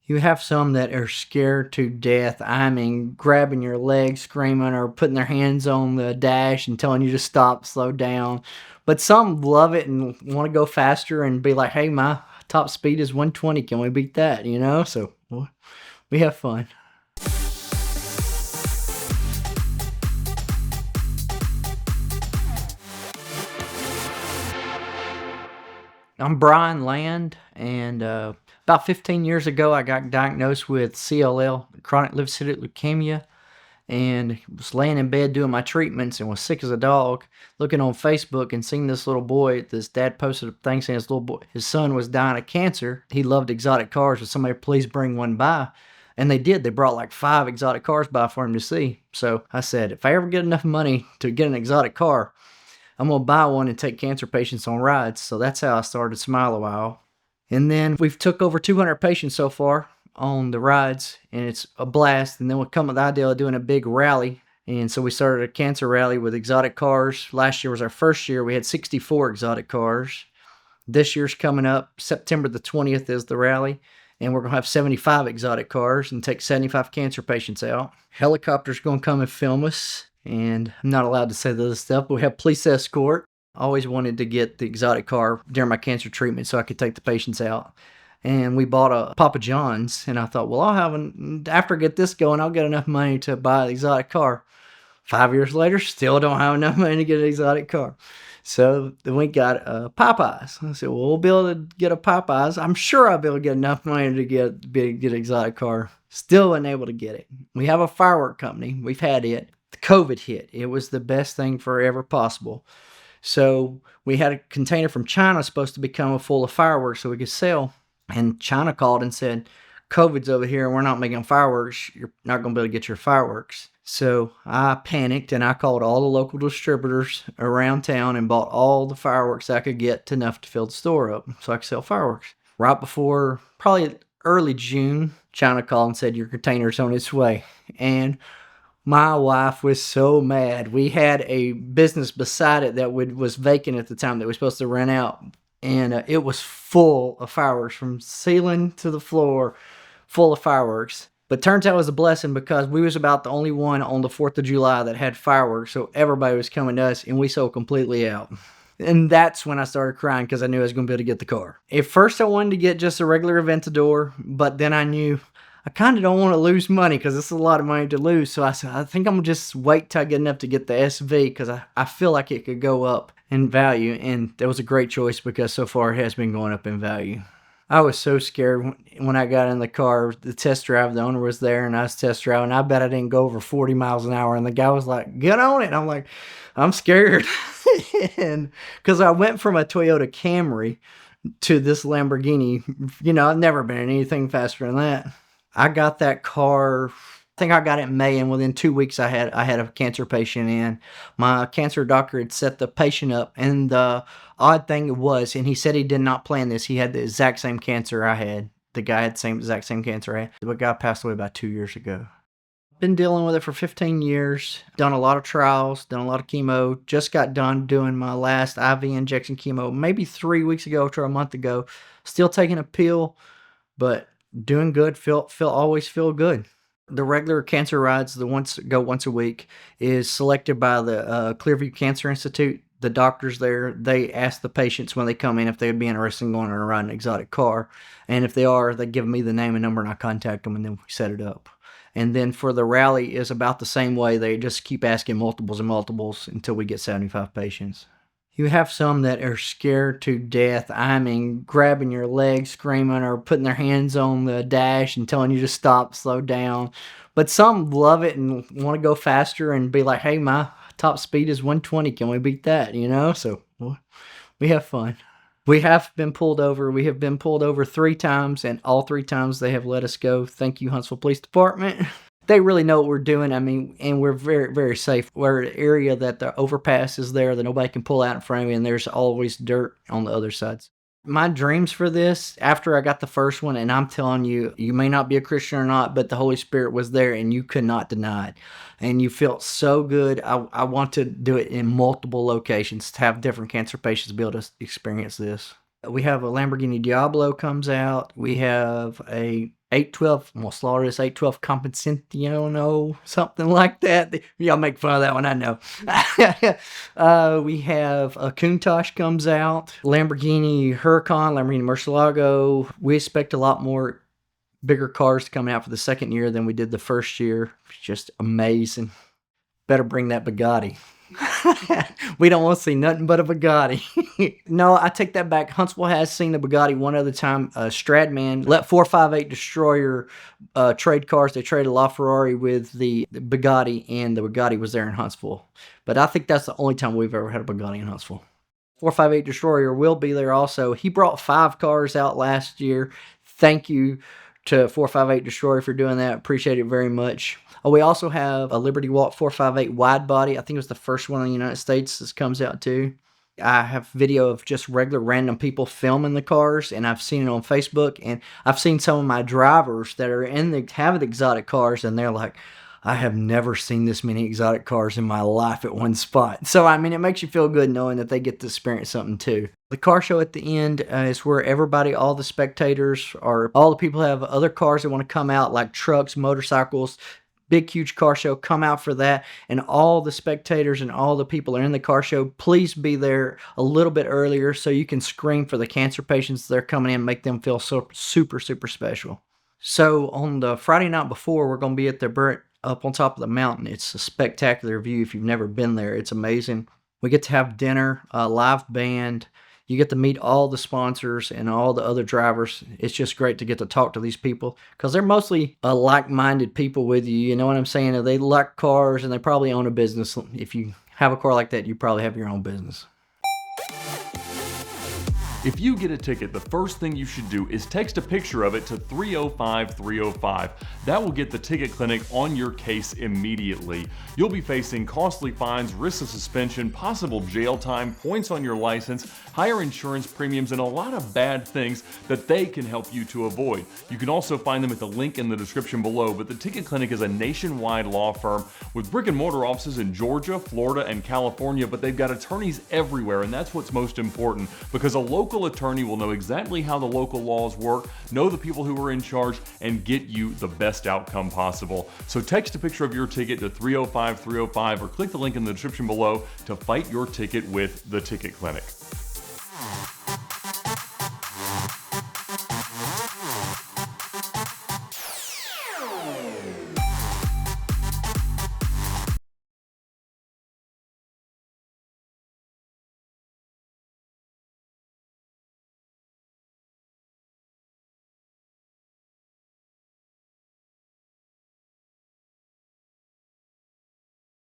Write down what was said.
You have some that are scared to death. I mean, grabbing your legs, screaming, or putting their hands on the dash and telling you to stop, slow down. But some love it and want to go faster and be like, hey, my top speed is 120. Can we beat that? So we have fun. I'm Brian Land, and about 15 years ago, I got diagnosed with CLL, chronic lymphocytic leukemia, and was laying in bed doing my treatments and was sick as a dog. Looking on Facebook and seeing this little boy, this dad posted a thing saying his son was dying of cancer. He loved exotic cars. Would somebody please bring one by? And they did. They brought like 5 exotic cars by for him to see. So I said, if I ever get enough money to get an exotic car, I'm going to buy one and take cancer patients on rides. So that's how I started Smile a While. And then we've took over 200 patients so far on the rides, and it's a blast. And then we come with the idea of doing a big rally. And so we started a cancer rally with exotic cars. Last year was our first year. We had 64 exotic cars. This year's coming up. September the 20th is the rally. And we're going to have 75 exotic cars and take 75 cancer patients out. Helicopter's going to come and film us. And I'm not allowed to say the other stuff, but we have police escort. I always wanted to get the exotic car during my cancer treatment so I could take the patients out. And we bought a Papa John's, and I thought, well, after I get this going, I'll get enough money to buy an exotic car. 5 years later, still don't have enough money to get an exotic car. So then we got Popeyes. I said, well, we'll be able to get a Popeyes. I'm sure I'll be able to get enough money to get an exotic car. Still wasn't able to get it. We have a firework company. We've had it. The COVID hit. It was the best thing forever possible. So we had a container from China supposed to be coming full of fireworks so we could sell. And China called and said, COVID's over here and we're not making fireworks. You're not going to be able to get your fireworks. So I panicked and I called all the local distributors around town and bought all the fireworks I could get enough to fill the store up so I could sell fireworks. Right before, probably early June, China called and said, your container's on its way. And my wife was so mad. We had a business beside it that was vacant at the time that we were supposed to rent out. And it was full of fireworks from ceiling to the floor, full of fireworks. But turns out it was a blessing because we was about the only one on the 4th of July that had fireworks. So everybody was coming to us and we sold completely out. And that's when I started crying because I knew I was going to be able to get the car. At first I wanted to get just a regular Aventador, but then I knew I kind of don't want to lose money because it's a lot of money to lose. So I said, I think I'm going to just wait till I get enough to get the SV because I feel like it could go up in value. And that was a great choice because so far it has been going up in value. I was so scared when I got in the car. The test drive, the owner was there and I was test driving. I bet I didn't go over 40 miles an hour. And the guy was like, get on it. And I'm like, I'm scared. And because I went from a Toyota Camry to this Lamborghini, I've never been in anything faster than that. I got that car, I think I got it in May, and within 2 weeks I had a cancer patient in. My cancer doctor had set the patient up, and the odd thing was, and he said he did not plan this, he had the exact same cancer I had. The guy had the exact same cancer I had. The guy passed away about 2 years ago. Been dealing with it for 15 years, done a lot of trials, done a lot of chemo, just got done doing my last IV injection chemo maybe 3 weeks ago or a month ago. Still taking a pill, but doing good, always feel good. The regular cancer rides, go once a week, is selected by the Clearview Cancer Institute. The doctors there, they ask the patients when they come in if they would be interested in going on a ride in an exotic car. And if they are, they give me the name and number and I contact them and then we set it up. And then for the rally is about the same way. They just keep asking multiples and multiples until we get 75 patients. You have some that are scared to death. I mean, grabbing your legs, screaming, or putting their hands on the dash and telling you to stop, slow down. But some love it and want to go faster and be like, hey, my top speed is 120. Can we beat that? So we have fun. We have been pulled over. We have been pulled over 3 times, and all 3 times they have let us go. Thank you, Huntsville Police Department. They really know what we're doing. I mean, and we're very, very safe. We're an area that the overpass is there that nobody can pull out in front of me, and there's always dirt on the other sides. My dreams for this, after I got the first one, and I'm telling you, you may not be a Christian or not, but the Holy Spirit was there, and you could not deny it. And you felt so good. I want to do it in multiple locations to have different cancer patients be able to experience this. We have a Lamborghini Diablo comes out. We have a 812, I'm gonna slaughter this 812 Compensationo, something like that. Y'all make fun of that one, I know. We have a Countach comes out, Lamborghini Huracan, Lamborghini Murcielago. We expect a lot more bigger cars to come out for the second year than we did the first year. It's just amazing. Better bring that Bugatti. We don't want to see nothing but a Bugatti. No, I take that back. Huntsville has seen the Bugatti one other time. Stradman let 458 Destroyer trade cars. They traded LaFerrari with the Bugatti, and the Bugatti was there in Huntsville. But I think that's the only time we've ever had a Bugatti in Huntsville. 458 Destroyer will be there also. He brought 5 cars out last year. Thank you to 458 Destroyer for doing that. Appreciate it very much. Oh, we also have a Liberty Walk 458 wide body. I think it was the first one in the United States this comes out too. I have video of just regular random people filming the cars, and I've seen it on Facebook, and I've seen some of my drivers that are have the exotic cars, and they're like, I have never seen this many exotic cars in my life at one spot. So, I mean, it makes you feel good knowing that they get to experience something too. The car show at the end is where everybody, all the spectators, or all the people who have other cars that want to come out, like trucks, motorcycles, big, huge car show, come out for that. And all the spectators and all the people are in the car show. Please be there a little bit earlier so you can scream for the cancer patients that are coming in, make them feel so super, super special. So on the Friday night before, we're going to be at the Burnt up on top of the mountain. It's a spectacular view. If you've never been there, it's amazing. We get to have dinner, a live band. You get to meet all the sponsors and all the other drivers. It's just great to get to talk to these people because they're mostly like-minded people with you. You know what I'm saying? They like cars and they probably own a business. If you have a car like that, you probably have your own business. If you get a ticket, the first thing you should do is text a picture of it to 305-305. That will get the ticket clinic on your case immediately. You'll be facing costly fines, risks of suspension, possible jail time, points on your license, higher insurance premiums, and a lot of bad things that they can help you to avoid. You can also find them at the link in the description below, but the ticket clinic is a nationwide law firm with brick and mortar offices in Georgia, Florida, and California, but they've got attorneys everywhere, and that's what's most important because a local attorney will know exactly how the local laws work, know the people who are in charge, and get you the best outcome possible. So text a picture of your ticket to 305-305 or click the link in the description below to fight your ticket with the Ticket Clinic.